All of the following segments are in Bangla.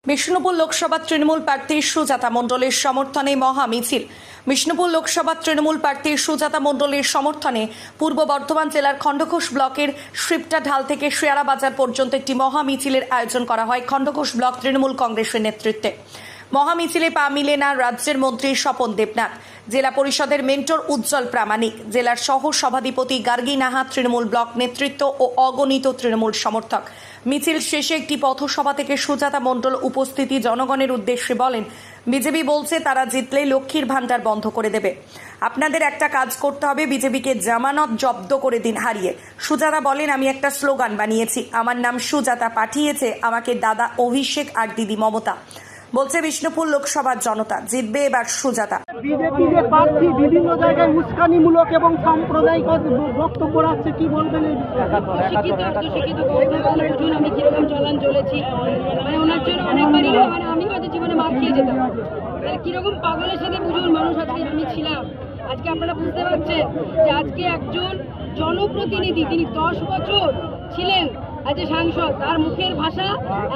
বিষ্ণুপুর লোকসভা তৃণমূল প্রার্থী সুজাতা মণ্ডলের সমর্থনে মহা মিছিল। বিষ্ণুপুর লোকসভা তৃণমূল প্রার্থী সুজাতা মণ্ডলের সমর্থনে পূর্ব বর্ধমান জেলার খণ্ডঘোষ ব্লকের শিবটা ঢাল থেকে শেয়ারা বাজার পর্যন্ত একটি মহা মিছিলের আয়োজন করা হয় খণ্ডঘোষ ব্লক তৃণমূল কংগ্রেসের নেতৃত্বে। মহা মিছিলে পা মিলে না রাজ্যের মন্ত্রী স্বপন দেবনাথ, জেলা পরিষদের মেন্টর উজ্জ্বল প্রামাণিক, জেলার সহ সভাধিপতি গার্গী নাহা, তৃণমূল ব্লক নেতৃত্ব ও অগণিত তৃণমূল সমর্থক। মিছিল শেষে একটি পথসভা থেকে সুজাতা মণ্ডল উপস্থিতি জনগণের উদ্দেশ্যে বলেন, বিজেপি বলছে তারা জিতলে লক্ষ্মীর ভান্ডার বন্ধ করে দেবে। আপনাদের একটা কাজ করতে হবে, বিজেপিকে জামানত জব্দ করে দিন হারিয়ে। সুজাতা বলেন, আমি একটা স্লোগান বানিয়েছি, আমার নাম সুজাতা, পাঠিয়েছে আমাকে দাদা অভিষেক আর দিদি মমতা। বলছে বিষ্ণুপুর লোকসভার জনতা, জিতবে এবার সুজাতা। বিজেপি যে প্রার্থী বিভিন্ন জায়গায় উস্কানিমূলক এবং সাম্প্রদায়িক বক্তব্য রাখছে, কি বলবেন এই বিষয়ে? আমি কিরকম চলন চলেছি, ওনার জন্য অনেকবারই আমি হয়তো জীবনে মার খেয়ে যেতাম। কিরকম পাগলের সাথে বুঝুন মানুষ আজকে আমি ছিলাম। আজকে আপনারা বুঝতে পারছেন যে আজকে একজন জনপ্রতিনিধি, তিনি 10 বছর ছিলেন আজ সাংসদ, তার মুখের ভাষা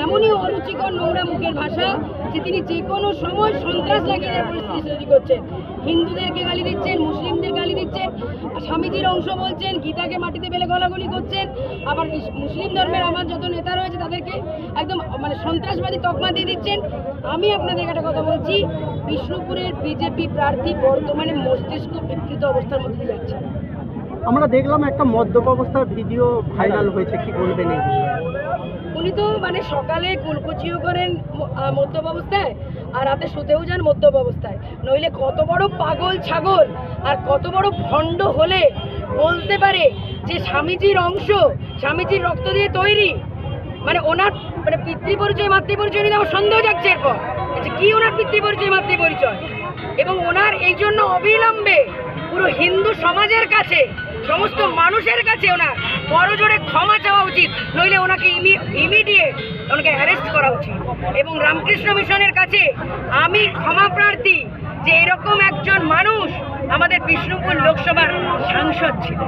এমনই অরুচিকর নোংরা মুখের ভাষা যে তিনি যে কোনো সময় সন্ত্রাস লাগিয়ে দেওয়ার পরিস্থিতি তৈরি করছেন। হিন্দুদেরকে গালি দিচ্ছেন, মুসলিমদের গালি দিচ্ছেন, স্বামীজির অংশ বলছেন, গীতাকে মাটিতে ফেলে গলাগলি করছেন। আবার মুসলিম ধর্মের আমার যত নেতা রয়েছে তাদেরকে একদম সন্ত্রাসবাদী তকমা দিয়ে দিচ্ছেন। আমি আপনাদের একটা কথা বলছি, বিষ্ণুপুরের বিজেপি প্রার্থী বর্তমানে মস্তিষ্ক বিকৃত অবস্থার মধ্যে যাচ্ছে। আমরা দেখলাম একটা মদ্যপ অবস্থার ভিডিও ভাইরাল হয়েছে, কি বলবেন এই বিষয়ে? উনি তো সকালে কুলকুচিও করেন মদ্যপ অবস্থায়, আর রাতে শুতেও যান মদ্যপ অবস্থায়। নইলে কত বড় পাগল ছাগল আর কত বড় ভণ্ড হলে বলতে পারে যে স্বামীজির অংশ, স্বামীজির রক্ত দিয়ে তৈরি। ওনার পিতৃ পরিচয় মাতৃ পরিচয় নিয়ে আমার সন্দেহ যাচ্ছে এরপর কি ওনার পিতৃ পরিচয় মাতৃ পরিচয়। এবং ওনার এই জন্য অবিলম্বে পুরো হিন্দু সমাজের কাছে, সমস্ত মানুষের কাছে ওনার বড় জোরে ক্ষমা চাওয়া উচিত, নইলে ওনাকে ইমিডিয়েট ওনাকে অ্যারেস্ট করা উচিত। এবং রামকৃষ্ণ মিশনের কাছে আমি ক্ষমা প্রার্থী যে এরকম একজন মানুষ আমাদের বিষ্ণুপুর লোকসভার সাংসদ ছিল।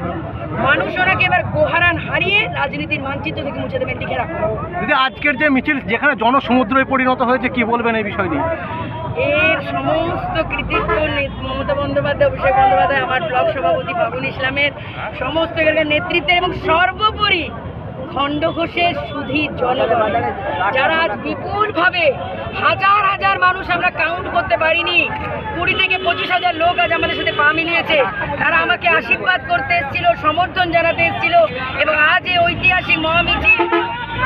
মানুষ ওনাকে এবার গোহারান হারিয়ে রাজনীতির মানচিত্র থেকে মুছে দেবেন, লিখে রাখুন। আজকের যে মিছিল যেখানে জনসমুদ্রে পরিণত হয়েছে, কি বলবেন এই বিষয় নিয়ে? এর সমস্ত কৃতিত্ব মমতা বন্দ্যোপাধ্যায়, অভিষেক বন্দ্যোপাধ্যায়, আমার ব্লক সভাপতি ফাগুন ইসলামের সমস্ত এলাকার নেতৃত্বে এবং সর্বোপরি খণ্ডঘোষের সুধী জনগণ, যারা আজ বিপুলভাবে হাজার হাজার মানুষ, আমরা কাউন্ট করতে পারিনি, 20 থেকে 25,000 লোক আজ আমাদের সাথে পা মিলিয়েছে। তারা আমাকে আশীর্বাদ করতে এসেছিল, সমর্থন জানাতে এসেছিল এবং আজ এই ঐতিহাসিক মহামিছিল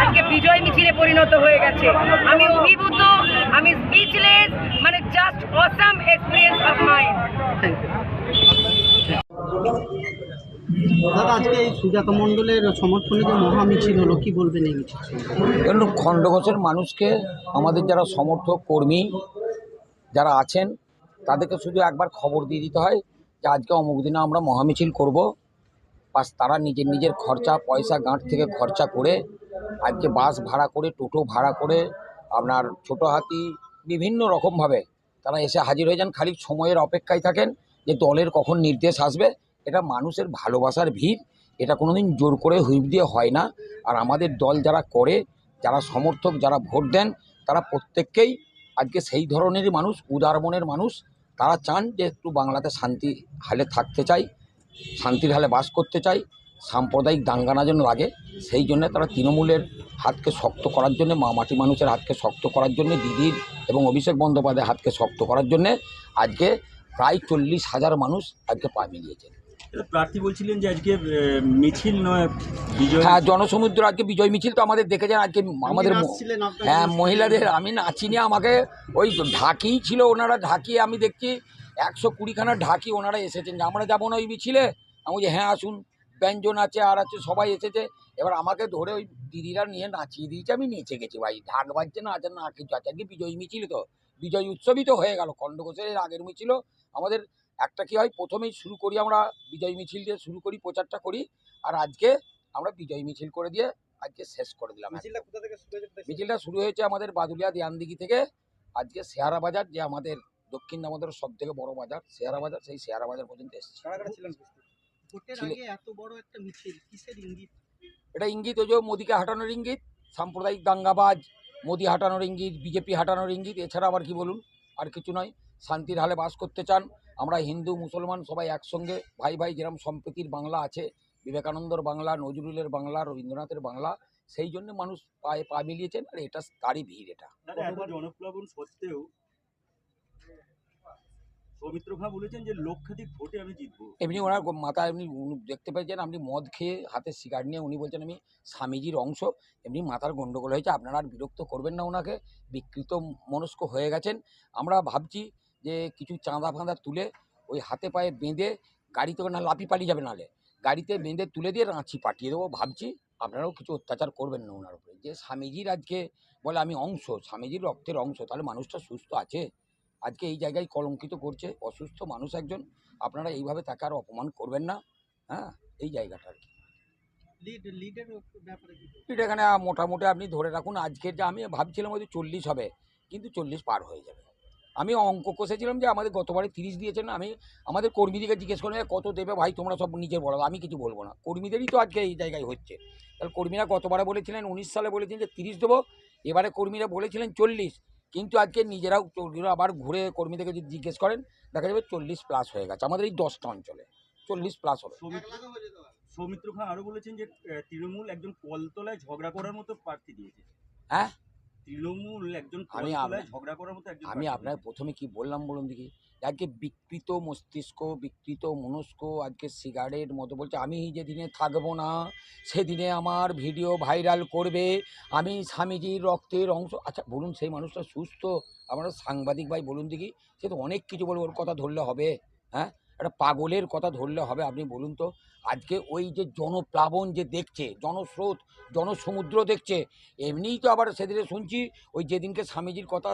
আজকে বিজয় মিছিলে পরিণত হয়ে গেছে। আমি অভিভূত, আমি speechless, just awesome experience of mind. দাদা, আজকে এই সুজাতা মণ্ডলের সমর্থনে যে মহা মিছিল হলো, কি বলবেন এই মিছিল? খণ্ডঘোষের মানুষকে, আমাদের যারা সমর্থক কর্মী যারা আছেন তাদেরকে শুধু একবার খবর দিয়ে দিতে হয় যে আজকে অমুক দিনে আমরা মহামিছিল করব। বাস তারা নিজের নিজের খরচা পয়সা গাঁট থেকে খরচা করে আজকে বাস ভাড়া করে, টোটো ভাড়া করে, আপনার ছোটো হাতি বিভিন্ন রকমভাবে তারা এসে হাজির হয়ে যান। খালি সময়ের অপেক্ষায় থাকেন যে দলের কখন নির্দেশ আসবে। এটা মানুষের ভালোবাসার ভিড়, এটা কোনোদিন জোর করে হুইপ দিয়ে হয় না। আর আমাদের দল যারা করে, যারা সমর্থক, যারা ভোট দেন, তারা প্রত্যেককেই আজকে সেই ধরনেরই মানুষ, উদার মনের মানুষ। তারা চান যে একটু বাংলাতে শান্তি হালে থাকতে চাই, শান্তির হালে বাস করতে চাই, সাম্প্রদায়িক দাঙ্গা না যেন লাগে। সেই জন্য তারা তৃণমূলের হাতকে শক্ত করার জন্য, মাটি মানুষের হাতকে শক্ত করার জন্য, দিদির এবং অভিষেক বন্দ্যোপাধ্যায়ের হাতকে শক্ত করার জন্যে আজকে প্রায় 40,000 মানুষ আজকে পা মিলিয়েছেন। প্রার্থী বলছিলেন যে আজকে মিছিল নয় বিজয়। হ্যাঁ, জনসমুদ্র আজকে বিজয় মিছিল। তো আমাদের দেখেছেন আজকে আমাদের হ্যাঁ মহিলাদের, আমি নাচিনি, আমাকে ওই ঢাকি ছিল, ওনারা ঢাকি, আমি দেখছি 120খানা ঢাকি ওনারা এসেছেন যে আমরা যাবো না ওই মিছিলে। আমি বলছি হ্যাঁ আসুন, ব্যঞ্জন আছে আর আছে, সবাই এসেছে। এবার আমাকে ধরে ওই দিদিরা নিয়ে নাচিয়ে দিয়েছে, আমি নেচে গেছি। ভাই ঢাক বাজছে না, আছে না কিছু আছে, আজকে বিজয় মিছিল, তো বিজয় উৎসবই তো হয়ে গেল। খণ্ডঘোষের আগের মিছিল আমাদের একটা কি হয়, প্রথমেই শুরু করি আমরা বিজয় মিছিল দিয়ে শুরু করি, প্রচারটা করি, আর আজকে আমরা বিজয় মিছিল করে দিয়ে আজকে শেষ করে দিলাম। মিছিলটা শুরু হয়েছে আমাদের বাদুলিয়া দিয়ানদিঘি থেকে। আজকে শেয়ারা বাজার, যে আমাদের দক্ষিণ দামোদরের সব থেকে বড় বাজার শেয়ারা বাজার, সেই শেয়ারা বাজার পর্যন্ত এসেছে। এটা ইঙ্গিত, ওই যে মোদিকে হাঁটানোর ইঙ্গিত, সাম্প্রদায়িক দাঙ্গাবাজ মোদি হাঁটানোর ইঙ্গিত, বিজেপি হাঁটানোর ইঙ্গিত, এছাড়া আবার কি বলুন? আর কিছু নয়। শান্তির হালে বাস করতে চান, আমরা হিন্দু মুসলমান সবাই একসঙ্গে ভাই ভাই, যেরকম সম্প্রীতির বাংলা আছে, বিবেকানন্দর বাংলা, নজরুলের বাংলা, রবীন্দ্রনাথের বাংলা, সেই জন্য মানুষ পায়ে পা মিলিয়েছেন, আর এটা তারই ভিড়। এটা দাদা এত জনপ্লাবন সত্ত্বেও সৌমিত্র খাঁ বলেছেন যে লক্ষাধিক ভোটে আমি জিতবো। এমনি ওনার মাথায় এমনি দেখতে পেয়েছেন আপনি, মদ খেয়ে হাতে সিগারেট নিয়ে উনি বলছেন আমি স্বামীজির অংশ। এমনি মাথার গন্ডগোল হয়েছে, আপনারা আর বিরক্ত করবেন না ওনাকে, বিকৃত মনস্ক হয়ে গেছেন। আমরা ভাবছি যে কিছু চাঁদা ফাঁদা তুলে ওই হাতে পায়ে বেঁধে, গাড়িতে না লাফি পালিয়ে যাবে, নাহলে গাড়িতে বেঁধে তুলে দিয়ে রাঁচি পাঠিয়ে দেবো ভাবছি। আপনারাও কিছু অত্যাচার করবেন না ওনার উপরে। যে স্বামীজির আজকে বলে আমি অংশ, স্বামীজির রক্তের অংশ, তাহলে মানুষটা সুস্থ আছে? আজকে এই জায়গায় কলঙ্কিত করছে, অসুস্থ মানুষ একজন। আপনারা এইভাবে তাকে আর অপমান করবেন না। হ্যাঁ, এই জায়গাটা আর কি। লিডের ব্যাপারে কি বলবেন? এটা এখানে মোটামুটি আপনি ধরে রাখুন, আজকের যে আমি ভাবছিলাম হয়তো 40 হবে, কিন্তু 40 পার হয়ে যাবে। আমি অঙ্ক কষেছিলাম যে আমাদের গতবারে 30 দিয়েছেন, আমি আমাদের কর্মীদেরকে জিজ্ঞেস করলাম কত দেবে ভাই, তোমরা সব নিজের বলো, আমি কিছু বলবো না। কর্মীদেরই তো আজকে এই জায়গায় হচ্ছে। তাহলে কর্মীরা গতবারে বলেছিলেন 19 সালে বলেছিলেন যে 30 দেবো, এবারে কর্মীরা বলেছিলেন 40, কিন্তু আজকে নিজেরাও আবার ঘুরে কর্মীদেরকে যদি জিজ্ঞেস করেন দেখা যাবে 40 প্লাস হয়ে গেছে আমাদের এই 10টা অঞ্চলে, 40 প্লাস হবে। সৌমিত্র খাঁ আরো বলেছেন যে তৃণমূল একজন কলতলায় ঝগড়া করার মতো প্রার্থী দিয়েছে। হ্যাঁ, তৃণমূল একজন আমি কলতলায় ঝগড়া করার মতো একজন আমি প্রার্থী আপনার দিয়েছে। প্রথমে কি বললাম বলুন দেখি? আজকে বিকৃত মস্তিষ্ক, বিকৃত মনস্ক আজকে সিগারেট মতো বলছে আমি যেদিনে থাকবো না সেদিনে আমার ভিডিও ভাইরাল করবে, আমি স্বামীজির রক্তের অংশ। আচ্ছা বলুন, সেই মানুষটা সুস্থ? আমরা সাংবাদিক ভাই বলুন দেখি, সে তো অনেক কিছু বলবো, ওর কথা ধরলে হবে? হ্যাঁ, একটা পাগলের কথা ধরলে হবে? আপনি বলুন তো। আজকে ওই যে জনপ্লাবন যে দেখছে, জনস্রোত, জনসমুদ্র দেখছে, এমনিই তো আবার সেদিনে শুনছি ওই যেদিনকে স্বামীজির কথা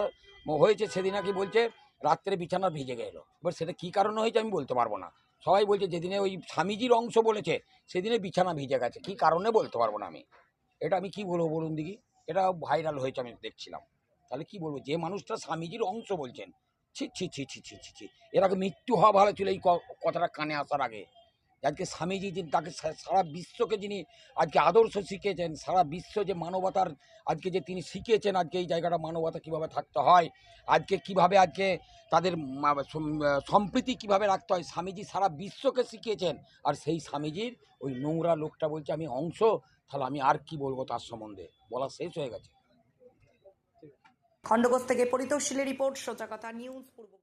হয়েছে সেদিন নাকি বলছে রাত্রে বিছানা ভিজে গেল। এবার সেটা কী কারণে হয়েছে আমি বলতে পারবো না। সবাই বলছে যেদিনে ওই স্বামীজির অংশ বলেছে সেদিনে বিছানা ভিজে গেছে, কী কারণে বলতে পারবো না আমি। এটা আমি কি বলবো বলুন দেখি? এটা ভাইরাল হয়েছে, আমি দেখছিলাম। তাহলে কি বলবো? যে মানুষটা স্বামীজির অংশ বলছেন, ছি ছি ছি ছি ছি ছি ছি, এর আগে মৃত্যু হওয়া ভালো ছিল এই কথাটা কানে আসার আগে। আজকে স্বামীজি যে তাকে সারা বিশ্বকে যিনি আজকে আদর্শ শিখিয়েছেন, সারা বিশ্ব যে মানবতার আজকে যে তিনি শিখিয়েছেন, আজকে এই জায়গাটা মানবতা কীভাবে থাকতে হয়, আজকে কিভাবে আজকে তাদের সম্প্রীতি কীভাবে রাখতে হয়, স্বামীজি সারা বিশ্বকে শিখিয়েছেন। আর সেই স্বামীজির ওই নোংরা লোকটা বলছে আমি অংশ, তাহলে আমি আর কি বলবো তার সম্বন্ধে? বলা শেষ হয়ে গেছে। খণ্ডঘোষ থেকে পরিতোষ শীলের রিপোর্ট, সোজা কথা নিউজ পূর্ব।